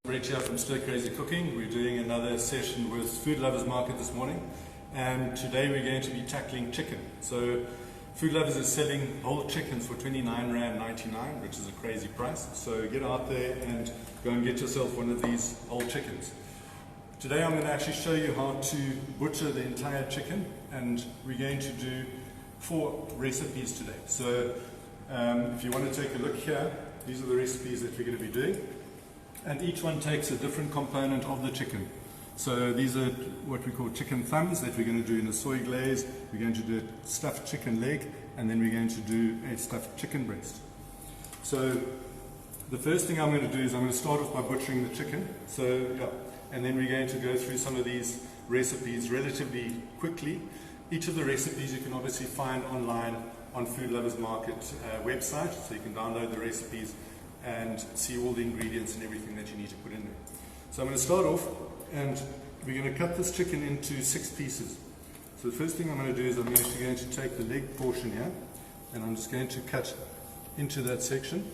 Brett here from Stir Crazy Cooking. We're doing another session with Food Lovers Market this morning, and today we're going to be tackling chicken. So Food Lovers is selling whole chickens for £29.99, which is a crazy price. So get out there and go and get yourself one of these whole chickens. Today I'm going to actually show you how to butcher the entire chicken, and we're going to do 4 recipes today. So if you want to take a look here, these are the recipes that we're going to be doing. And each one takes a different component of the chicken. So these are what we call chicken thumbs that we're going to do in a soy glaze. We're going to do a stuffed chicken leg, and then we're going to do a stuffed chicken breast. So the first thing I'm going to do is I'm going to start off by butchering the chicken. And then we're going to go through some of these recipes relatively quickly. Each of the recipes you can obviously find online on Food Lovers Market website, so you can download the recipes and see all the ingredients and everything that you need to put in there. So I'm going to start off, and we're going to cut this chicken into 6 pieces. So the first thing I'm going to do is I'm actually going to take the leg portion here, and I'm just going to cut into that section.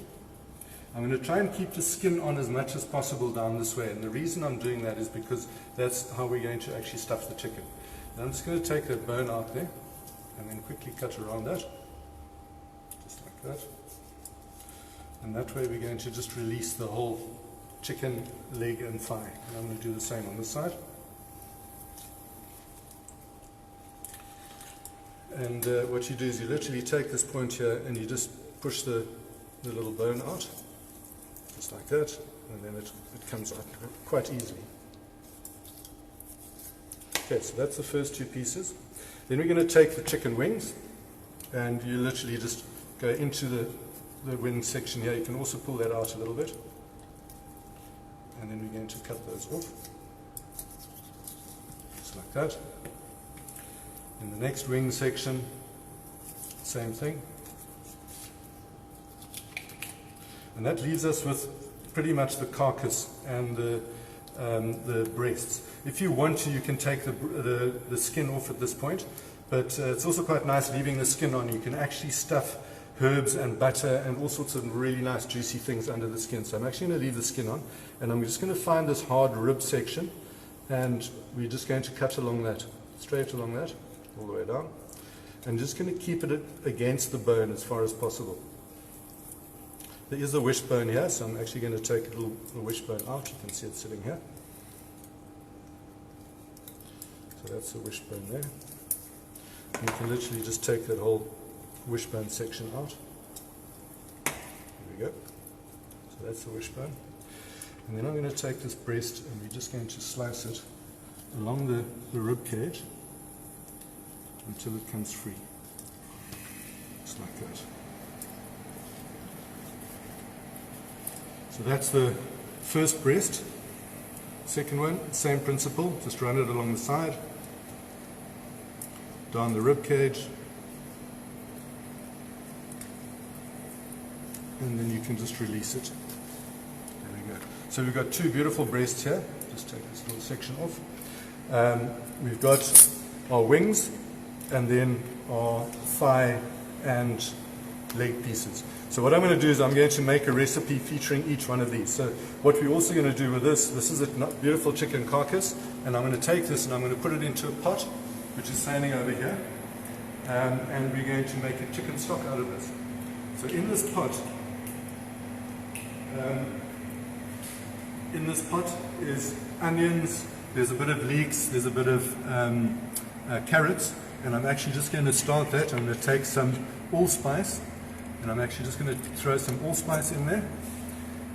I'm going to try and keep the skin on as much as possible down this way, and the reason I'm doing that is because that's how we're going to actually stuff the chicken. And I'm just going to take that bone out there and then quickly cut around that, just like that. And that way we're going to just release the whole chicken leg and thigh. And I'm going to do the same on this side. And what you do is you literally take this point here and you just push the little bone out, just like that, and then it comes out quite easily. Okay, so that's the first 2 pieces. Then we're going to take the chicken wings, and you literally just go into the wing section here. You can also pull that out a little bit, and then we're going to cut those off, just like that. In the next wing section, same thing. And that leaves us with pretty much the carcass and the breasts. If you want to, you can take the skin off at this point, but it's also quite nice leaving the skin on. You can actually stuff herbs and butter and all sorts of really nice juicy things under the skin. So I'm actually going to leave the skin on, and I'm just going to find this hard rib section, and we're just going to cut along that, straight along that, all the way down, and just going to keep it against the bone as far as possible. There is a wishbone here, so I'm actually going to take a little wishbone out. You can see it sitting here. So that's the wishbone there. And you can literally just take that whole wishbone section out. There we go. So that's the wishbone. And then I'm going to take this breast, and we're just going to slice it along the rib cage until it comes free. Just like that. So that's the first breast. Second one, same principle, just run it along the side, down the rib cage, and then you can just release it. There we go. So we've got 2 beautiful breasts here. Just take this little section off. We've got our wings, and then our thigh and leg pieces. So what I'm going to do is I'm going to make a recipe featuring each one of these. So what we're also going to do with this is a beautiful chicken carcass, and I'm going to take this and I'm going to put it into a pot, which is standing over here, and we're going to make a chicken stock out of this. So in this pot is onions, there's a bit of leeks, there's a bit of carrots, and I'm actually just going to start that. I'm going to take some allspice, and I'm actually just going to throw some allspice in there.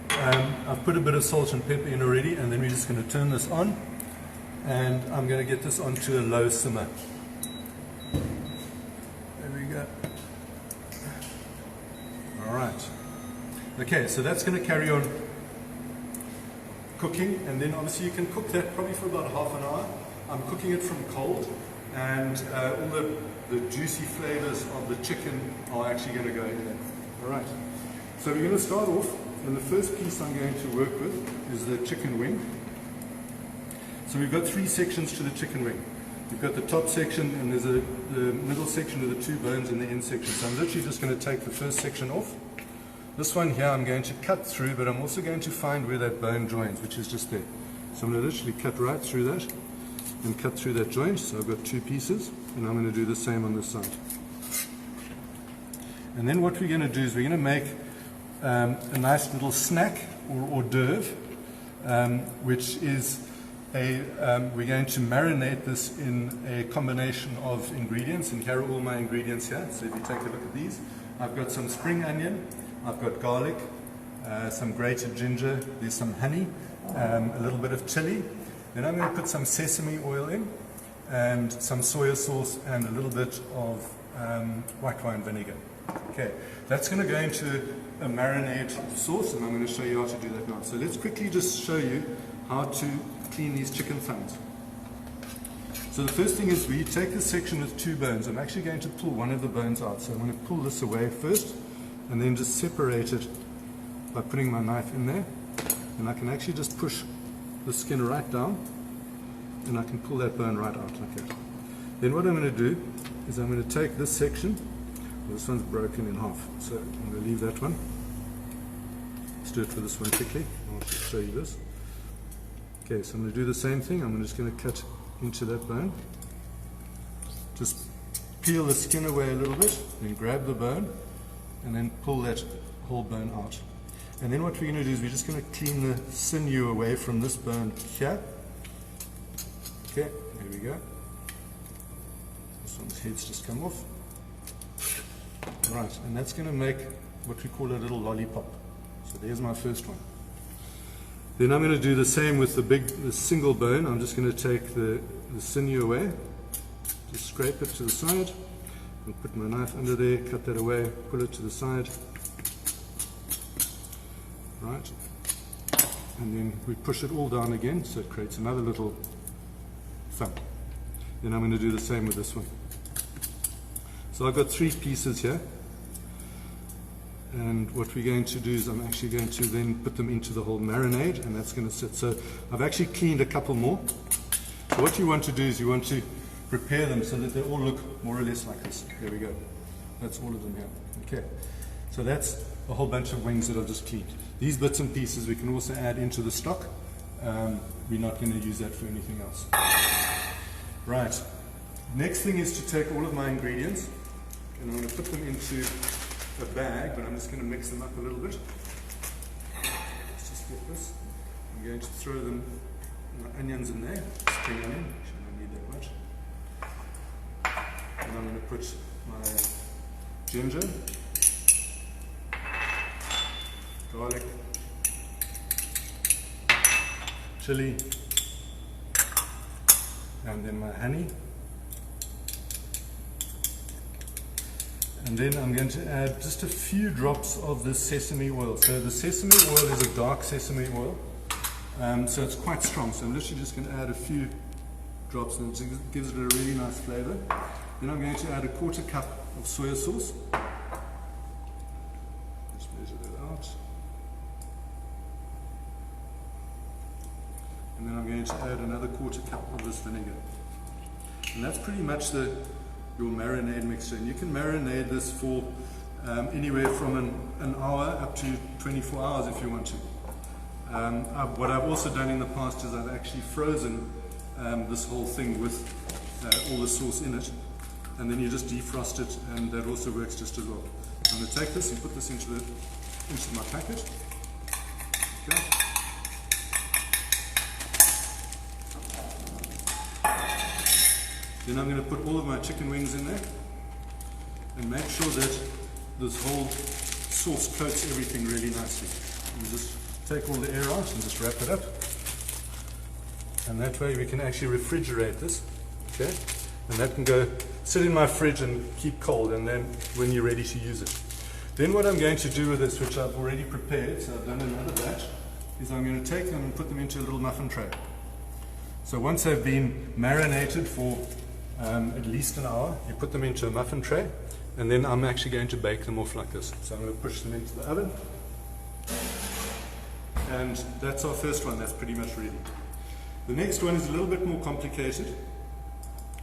I've put a bit of salt and pepper in already, and then we're just going to turn this on, and I'm going to get this onto a low simmer. There we go. Alright. Okay, so that's going to carry on cooking, and then obviously you can cook that probably for about half an hour. I'm cooking it from cold, and all the juicy flavors of the chicken are actually going to go in there. Alright, so we're going to start off, and the first piece I'm going to work with is the chicken wing. So we've got 3 sections to the chicken wing. We've got the top section, and there's the middle section with the 2 bones in the end section. So I'm literally just going to take the first section off. This one here I'm going to cut through, but I'm also going to find where that bone joins, which is just there. So I'm going to literally cut right through that and cut through that joint. So I've got two pieces, and I'm going to do the same on this side. And then what we're going to do is we're going to make a nice little snack or hors d'oeuvre, which is we're going to marinate this in a combination of ingredients, and here are all my ingredients here. So if you take a look at these, I've got some spring onion, I've got garlic, some grated ginger, there's some honey, a little bit of chili. Then I'm going to put some sesame oil in, and some soy sauce, and a little bit of white wine vinegar. Okay, that's going to go into a marinade sauce, and I'm going to show you how to do that now. So let's quickly just show you how to clean these chicken thumbs. So the first thing is we take this section with two bones. I'm actually going to pull one of the bones out. So I'm going to pull this away first, and then just separate it by putting my knife in there. And I can actually just push the skin right down, and I can pull that bone right out like that. Then what I'm going to do is I'm going to take this section. Well, this one's broken in half, so I'm going to leave that one. Let's do it for this one quickly. I'll just show you this. Okay, so I'm going to do the same thing. I'm just going to cut into that bone. Just peel the skin away a little bit, then grab the bone, and then pull that whole bone out. And then what we're going to do is we're just going to clean the sinew away from this bone here. Okay, there we go. This one's head's just come off. Right, and that's going to make what we call a little lollipop. So there's my first one. Then I'm going to do the same with the single bone. I'm just going to take the sinew away, just scrape it to the side, and put my knife under there, cut that away, pull it to the side. Right, and then we push it all down again, so it creates another little thumb. Then I'm going to do the same with this one. So I've got three pieces here, and what we're going to do is I'm actually going to then put them into the whole marinade, and that's going to sit. So I've actually cleaned a couple more. So what you want to do is you want to prepare them so that they all look more or less like this. There we go. That's all of them here. Okay, so that's a whole bunch of wings that I've just cleaned. These bits and pieces we can also add into the stock. We're not going to use that for anything else. Right, next thing is to take all of my ingredients, and I'm going to put them into a bag, but I'm just going to mix them up a little bit. Let's just get this. I'm going to throw them, my onions in there, spring onion, actually I don't need that much. And I'm going to put my ginger, garlic, chili, and then my honey. And then I'm going to add just a few drops of this sesame oil. So the sesame oil is a dark sesame oil, so it's quite strong. So I'm literally just going to add a few drops, and it gives it a really nice flavor. Then I'm going to add a 1/4 cup of soy sauce. Just measure that out. And then I'm going to add another 1/4 cup of this vinegar. And that's pretty much your marinade mixture. And you can marinate this for anywhere from an hour up to 24 hours if you want to. What I've also done in the past is I've actually frozen this whole thing with all the sauce in it, and then you just defrost it, and that also works just as well. I'm going to take this and put this into my packet. Okay. Then I'm going to put all of my chicken wings in there, and make sure that this whole sauce coats everything really nicely. And just take all the air out and just wrap it up. And that way we can actually refrigerate this. Okay? And that can go sit in my fridge and keep cold, and then when you're ready to use it. Then what I'm going to do with this, which I've already prepared, so I've done another batch, is I'm going to take them and put them into a little muffin tray. So once they've been marinated for at least an hour, you put them into a muffin tray, and then I'm actually going to bake them off like this. So I'm going to push them into the oven, and that's our first one. That's pretty much ready. The next one is a little bit more complicated.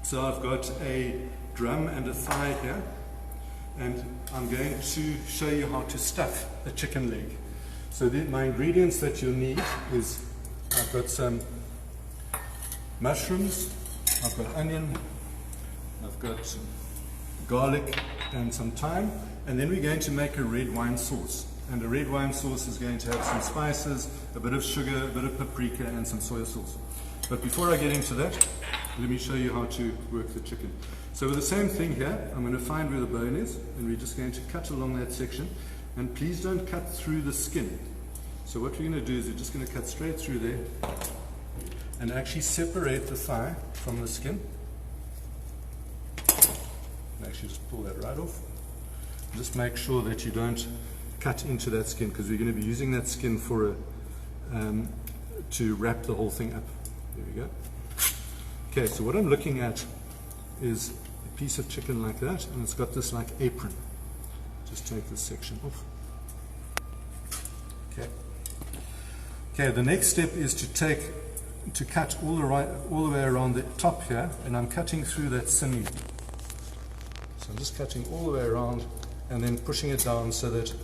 So I've got a drum and a thigh here, and I'm going to show you how to stuff a chicken leg. So my ingredients that you'll need is, I've got some mushrooms, I've got onion, I've got some garlic and some thyme, and then we're going to make a red wine sauce. And a red wine sauce is going to have some spices, a bit of sugar, a bit of paprika, and some soy sauce. But before I get into that, let me show you how to work the chicken. So with the same thing here, I'm going to find where the bone is, and we're just going to cut along that section. And please don't cut through the skin. So what we're going to do is we're just going to cut straight through there and actually separate the thigh from the skin. And actually just pull that right off. Just make sure that you don't cut into that skin, because we're going to be using that skin for to wrap the whole thing up. There we go. Okay, so what I'm looking at is a piece of chicken like that, and it's got this like apron. Just take this section off. Okay. Okay, the next step is to cut all the way around the top here, and I'm cutting through that sinew. So I'm just cutting all the way around and then pushing it down so that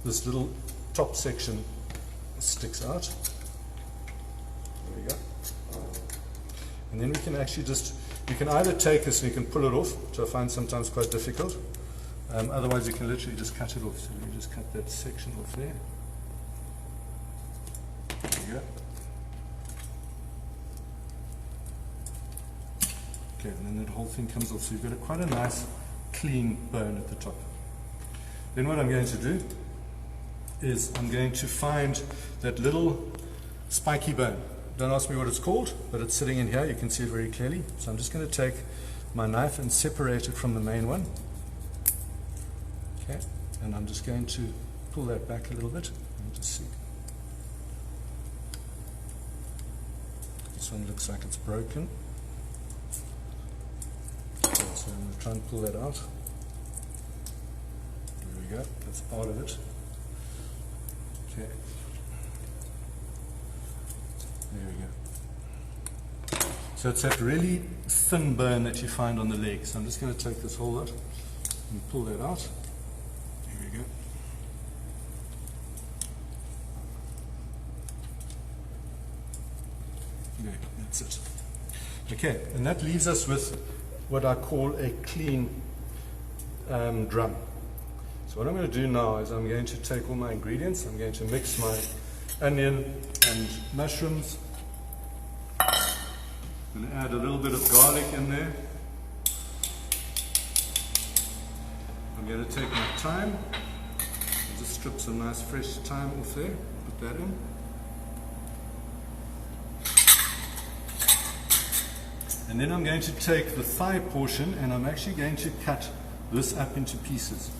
this little top section sticks out. There we go. And then we can actually you can either take this and you can pull it off, which I find sometimes quite difficult. Otherwise you can literally just cut it off. So let me just cut that section off there. There we go. Okay, and then that whole thing comes off. So you've got quite a nice clean bone at the top. Then what I'm going to do is I'm going to find that little spiky bone. Don't ask me what it's called, but it's sitting in here. You can see it very clearly. So I'm just going to take my knife and separate it from the main one. Okay, and I'm just going to pull that back a little bit. And just see. This one looks like it's broken. Okay, so I'm going to try and pull that out. There we go. That's part of it. Okay. There we go. So it's that really thin bone that you find on the leg. So I'm just going to take this whole lot and pull that out. There we go. There, that's it. Okay, and that leaves us with what I call a clean drum. So what I'm going to do now is I'm going to take all my ingredients. I'm going to mix my onion and mushrooms. I'm going to add a little bit of garlic in there. I'm going to take my thyme. I'll just strip some nice fresh thyme off there. Put that in. And then I'm going to take the thigh portion and I'm actually going to cut this up into pieces.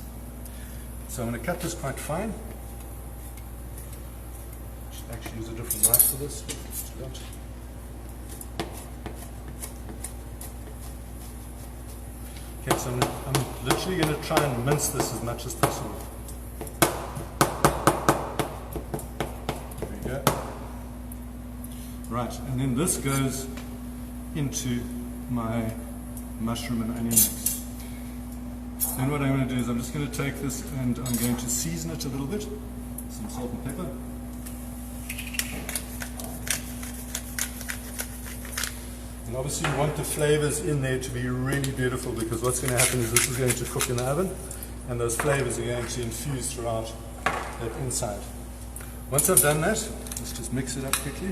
So I'm going to cut this quite fine. Should actually use a different knife for this. Okay, so I'm literally going to try and mince this as much as possible. There we go. Right, and then this goes into my mushroom and onion mix. Then what I'm going to do is I'm just going to take this and I'm going to season it a little bit. Some salt and pepper. And obviously you want the flavors in there to be really beautiful, because what's going to happen is this is going to cook in the oven and those flavors are going to infuse throughout that inside. Once I've done that, let's just mix it up quickly.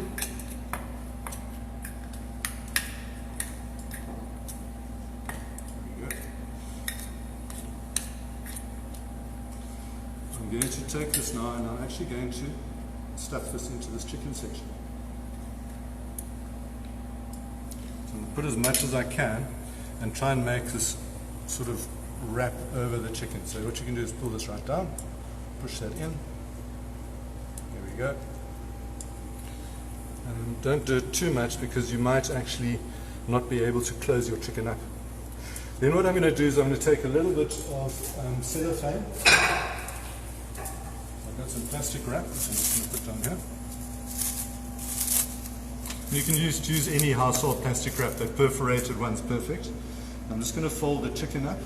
I'm going to take this now and I'm actually going to stuff this into this chicken section. So I'm going to put as much as I can and try and make this sort of wrap over the chicken. So what you can do is pull this right down, push that in. There we go. Don't do it too much because you might actually not be able to close your chicken up. Then what I'm going to do is I'm going to take a little bit of cellophane. I've got some plastic wrap, which I'm just going to put down here. You can use any household plastic wrap. That perforated one's perfect. I'm just going to fold the chicken up,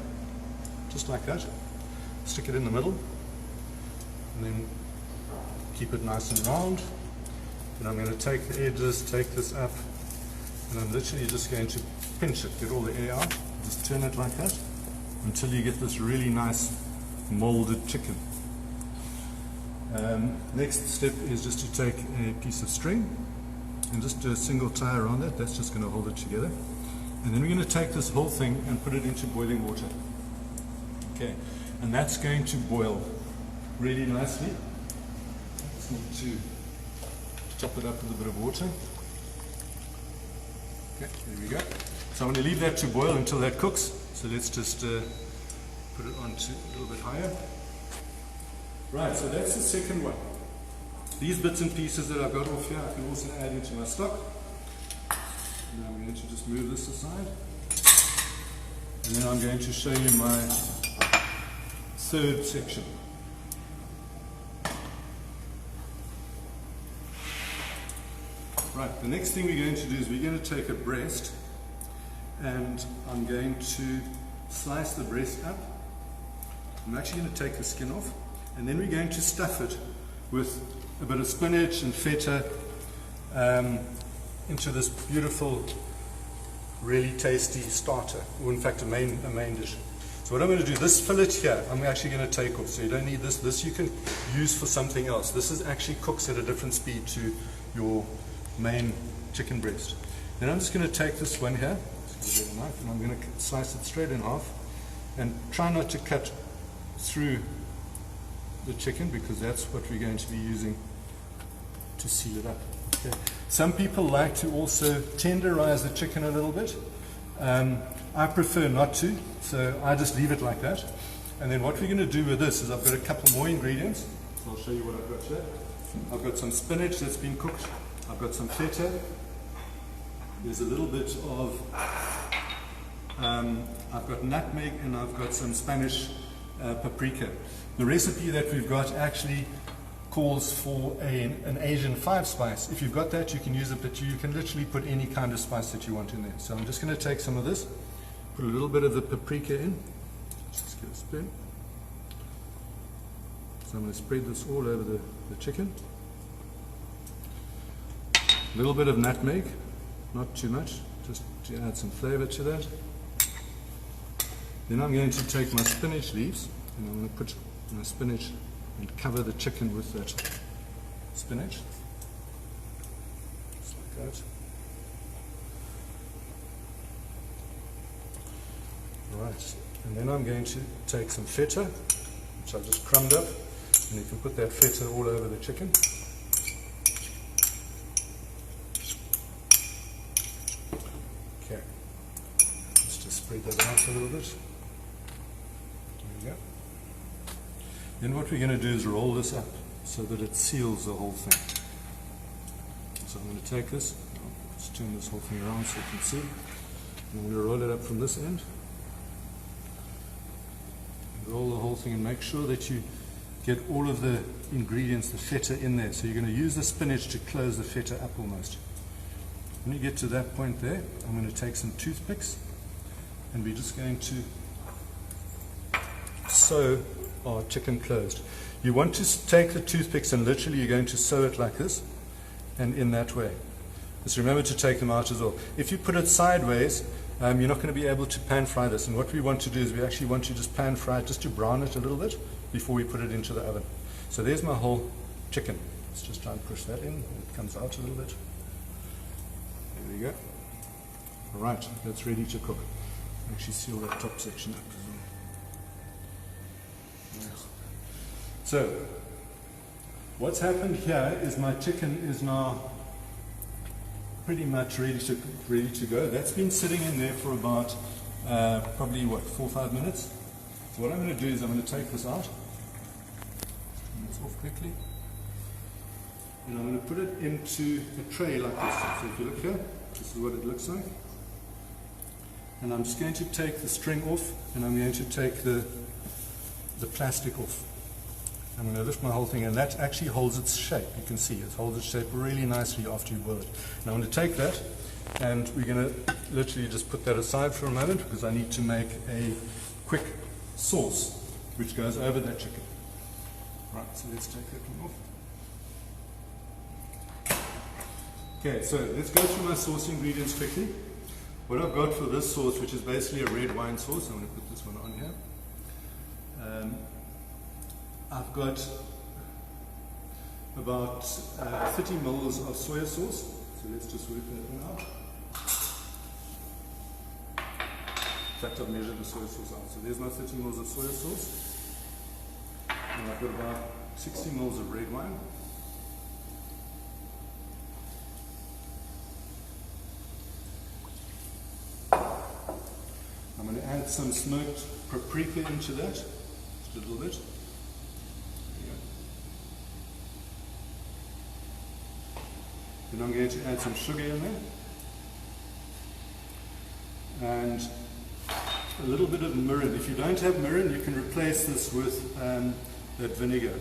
just like that. stick it in the middle, and then keep it nice and round. And I'm going to take the edges, take this up, and I'm literally just going to pinch it, get all the air out, just turn it like that until you get this really nice molded chicken. Next step is just to take a piece of string and just do a single tie around that. That's just going to hold it together. And then we're going to take this whole thing and put it into boiling water. Okay, and that's going to boil really nicely. Just need to top it up with a bit of water. Okay, there we go. So I'm going to leave that to boil until that cooks. So let's just put it on to a little bit higher. Right, so that's the second one. These bits and pieces that I've got off here, I can also add into my stock. Now I'm going to just move this aside. And then I'm going to show you my third section. Right, the next thing we're going to do is we're going to take a breast, and I'm going to slice the breast up. I'm actually going to take the skin off, and then we're going to stuff it with a bit of spinach and feta into this beautiful, really tasty starter, or in fact a main dish. So what I'm going to do, this fillet here, I'm actually going to take off, so you don't need this. This you can use for something else. This is actually cooks at a different speed to your main chicken breast. Then I'm just going to take this one here, just get a knife, and I'm going to slice it straight in half, and try not to cut through the chicken, because that's what we're going to be using to seal it up. Okay. Some people like to also tenderize the chicken a little bit. I prefer not to, so I just leave it like that. And then what we're going to do with this is I've got a couple more ingredients. So I'll show you what I've got here. I've got some spinach that's been cooked. I've got some feta. There's a little bit of, I've got nutmeg, and I've got some Spanish paprika. The recipe that we've got actually calls for an Asian 5-spice. If you've got that, you can use it, but you can literally put any kind of spice that you want in there. So I'm just going to take some of this, put a little bit of the paprika in, just get a spoon. So I'm going to spread this all over the chicken. A little bit of nutmeg, not too much, just to add some flavor to that. Then I'm going to take my spinach leaves, and I'm going to put my spinach and cover the chicken with that spinach, just like that. Right, and then I'm going to take some feta, which I've just crumbed up, and you can put that feta all over the chicken. Okay, let's just spread that out a little bit. There we go. Then what we're going to do is roll this up so that it seals the whole thing. So I'm going to take this, let's turn this whole thing around so you can see. And I'm going to roll it up from this end. Roll the whole thing and make sure that you get all of the ingredients, the feta, in there. So you're going to use the spinach to close the feta up almost. When you get to that point there, I'm going to take some toothpicks, and we're just going to sew our chicken closed. You want to take the toothpicks and literally you're going to sew it like this, and in that way. Just remember to take them out as well. If you put it sideways, you're not going to be able to pan fry this, and what we want to do is we actually want to just pan fry it, just to brown it a little bit before we put it into the oven. So there's my whole chicken. Let's just try and push that in, it comes out a little bit. There we go. Alright, that's ready to cook. Actually seal that top section up as well. So, what's happened here is my chicken is now pretty much ready to go. That's been sitting in there for about probably 4 or 5 minutes. So what I'm going to do is I'm going to take this out, turn this off quickly, and I'm going to put it into a tray like this. So if you look here, this is what it looks like. And I'm just going to take the string off, and I'm going to take the plastic off. I'm going to lift my whole thing, and that actually holds its shape. You can see it holds its shape really nicely after you boil it. Now I'm going to take that, and we're going to literally just put that aside for a moment, because I need to make a quick sauce. which goes over that chicken. Right, so let's take that one off. Okay, so let's go through my sauce ingredients quickly. What I've got for this sauce, which is basically a red wine sauce, I'm going to put this one on here. I've got about 30 mils of soya sauce, so let's just work that one out. In fact, I've measured the soya sauce out, so there's my 30 mils of soya sauce. And I've got about 60 mils of red wine. I'm going to add some smoked paprika into that, just a little bit. Then I'm going to add some sugar in there. And a little bit of mirin. If you don't have mirin, you can replace this with that vinegar.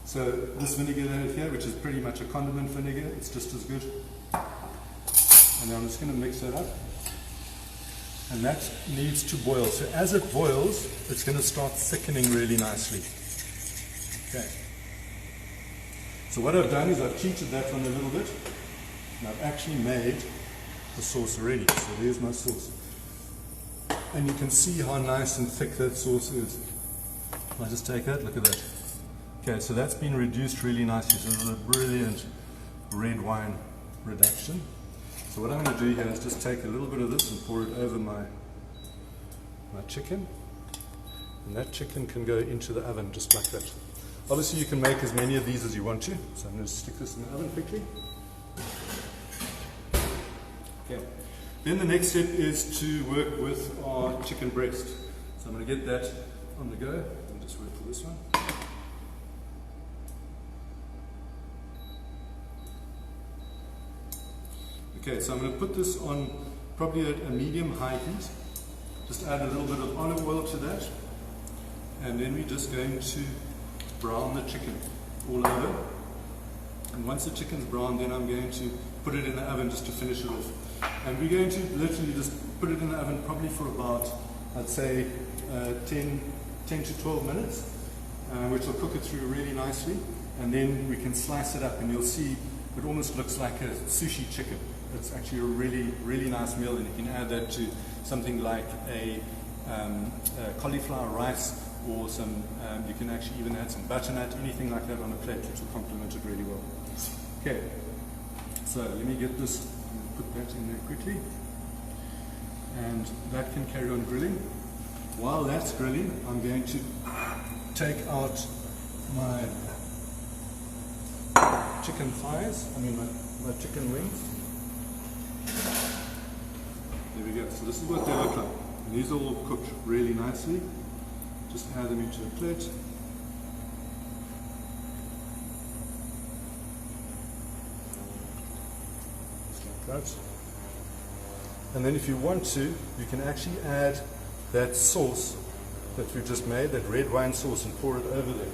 So this vinegar here, which is pretty much a condiment vinegar, it's just as good. And now I'm just going to mix that up. And that needs to boil. So as it boils, it's going to start thickening really nicely. Okay. So what I've done is I've cheated that one a little bit. And I've actually made the sauce already. So there's my sauce. And you can see how nice and thick that sauce is. I'll just take that, look at that. Okay, so that's been reduced really nicely. So this is a brilliant red wine reduction. So what I'm going to do here is just take a little bit of this and pour it over my chicken. And that chicken can go into the oven just like that. Obviously you can make as many of these as you want to. So I'm going to stick this in the oven quickly. Okay. Then the next step is to work with our chicken breast. So I'm going to get that on the go and just work for this one. Okay, so I'm going to put this on probably at a medium-high heat. Just add a little bit of olive oil to that. And then we're just going to brown the chicken all over. And once the chicken's brown, then I'm going to put it in the oven just to finish it off. And we're going to literally just put it in the oven probably for about, I'd say, 10 to 12 minutes, which will cook it through really nicely. And then we can slice it up and you'll see it almost looks like a sushi chicken. It's actually a really, really nice meal, and you can add that to something like a cauliflower rice, or some, you can actually even add some butternut, anything like that on a plate, which will complement it really well. Okay, so let me get this, put that in there quickly, and that can carry on grilling. While that's grilling, I'm going to take out my chicken thighs, my chicken wings. There we go. So this is what they look like. And these are all cooked really nicely. Just add them into a plate. Just like that. And then if you want to, you can actually add that sauce that we just made, that red wine sauce, and pour it over there,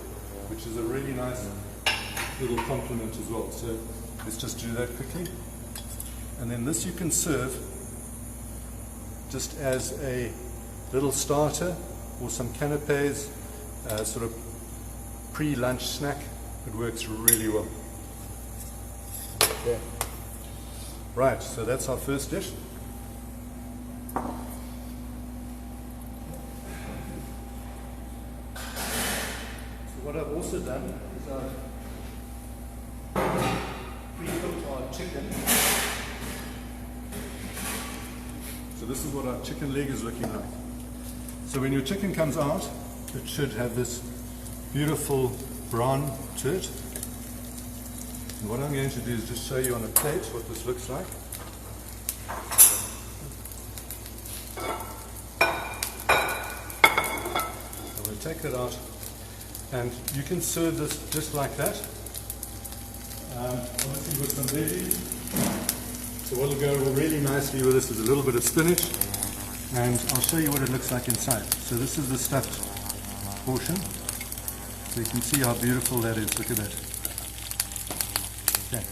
which is a really nice little compliment as well. So let's just do that quickly. And then this you can serve just as a little starter or some canapes, sort of pre-lunch snack. It works really well. Okay. Right, so that's our first dish. So what I've also done is I've pre-cooked our chicken. So this is what our chicken leg is looking like. So when your chicken comes out, it should have this beautiful brown to it. And what I'm going to do is just show you on a plate what this looks like. I'm going to take that out, and you can serve this just like that. Obviously with some veggies. So what will go really nicely with this is a little bit of spinach, and I'll show you what it looks like inside. So this is the stuffed portion. So you can see how beautiful that is. Look at that. Okay.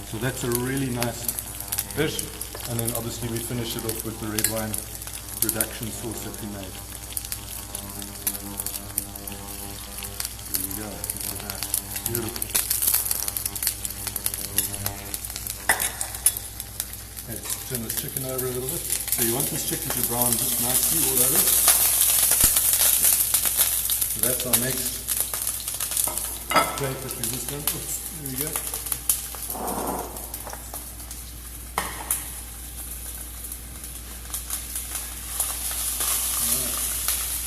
So that's a really nice dish, and then obviously we finish it off with the red wine reduction sauce that we made. There you go, look at that, beautiful. Okay, let's turn this chicken over a little bit. So you want this chicken to brown just nicely all over. So that's our next plate that we just done. Oops, there we go.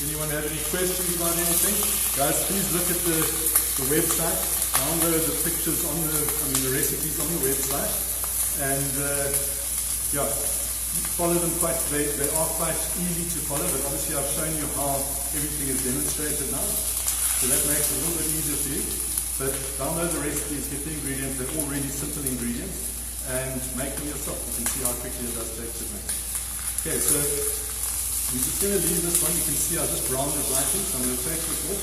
Anyone have any questions about anything? Guys, please look at the website, download the pictures on the recipes on the website, and yeah, follow them they are quite easy to follow, but obviously I've shown you how everything is demonstrated now, so that makes it a little bit easier for you. But download the recipes, get the ingredients, they're all really simple ingredients, and make them yourself. You can see how quickly it does take to make. Okay, so I'm just going to leave this one. You can see I just browned it lightly, so I'm going to take this off.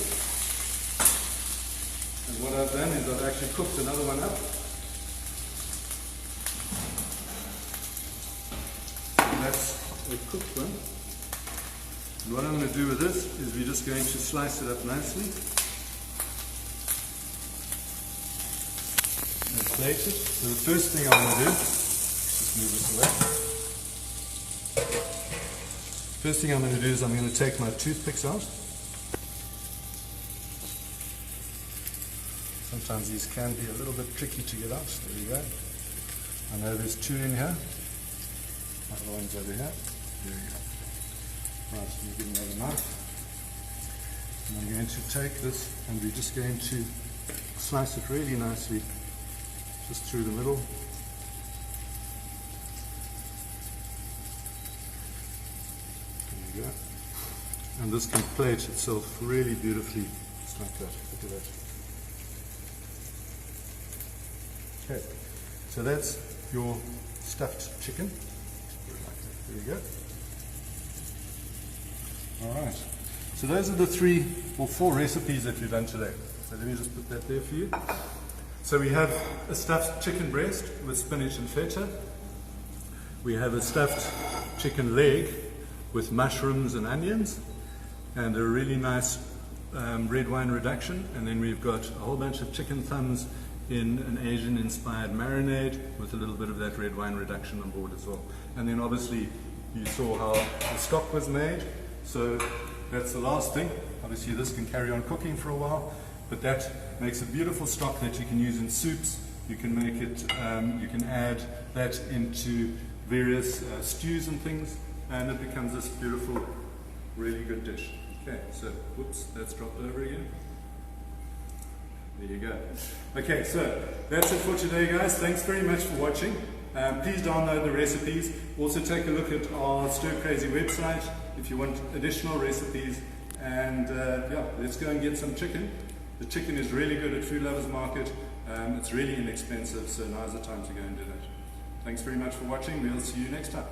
And what I've done is I've actually cooked another one up. So that's a cooked one. And what I'm going to do with this is we're just going to slice it up nicely. And plate it. So the first thing I'm going to do, just move this away. First thing I'm going to do is I'm going to take my toothpicks out. Sometimes these can be a little bit tricky to get out. There we go. I know there's two in here. Other one's over here. There we go. Right, so you get another knife. And I'm going to take this and we're just going to slice it really nicely just through the middle. And this can plate itself really beautifully, just like that. Look at that. Okay, so that's your stuffed chicken. There you go. All right. So those are the 3 or 4 recipes that we've done today. So let me just put that there for you. So we have a stuffed chicken breast with spinach and feta. We have a stuffed chicken leg with mushrooms and onions, and a really nice red wine reduction. And then we've got a whole bunch of chicken thumbs in an Asian inspired marinade with a little bit of that red wine reduction on board as well. And then obviously you saw how the stock was made. So that's the last thing. Obviously this can carry on cooking for a while, but that makes a beautiful stock that you can use in soups. You can make it, you can add that into various stews and things, and it becomes this beautiful, really good dish. Okay, so, whoops, that's dropped over again. There you go. Okay, so that's it for today, guys. Thanks very much for watching. Please download the recipes. Also take a look at our Stir Crazy website if you want additional recipes. And yeah, let's go and get some chicken. The chicken is really good at Food Lovers Market. It's really inexpensive, so now's the time to go and do that. Thanks very much for watching. We'll see you next time.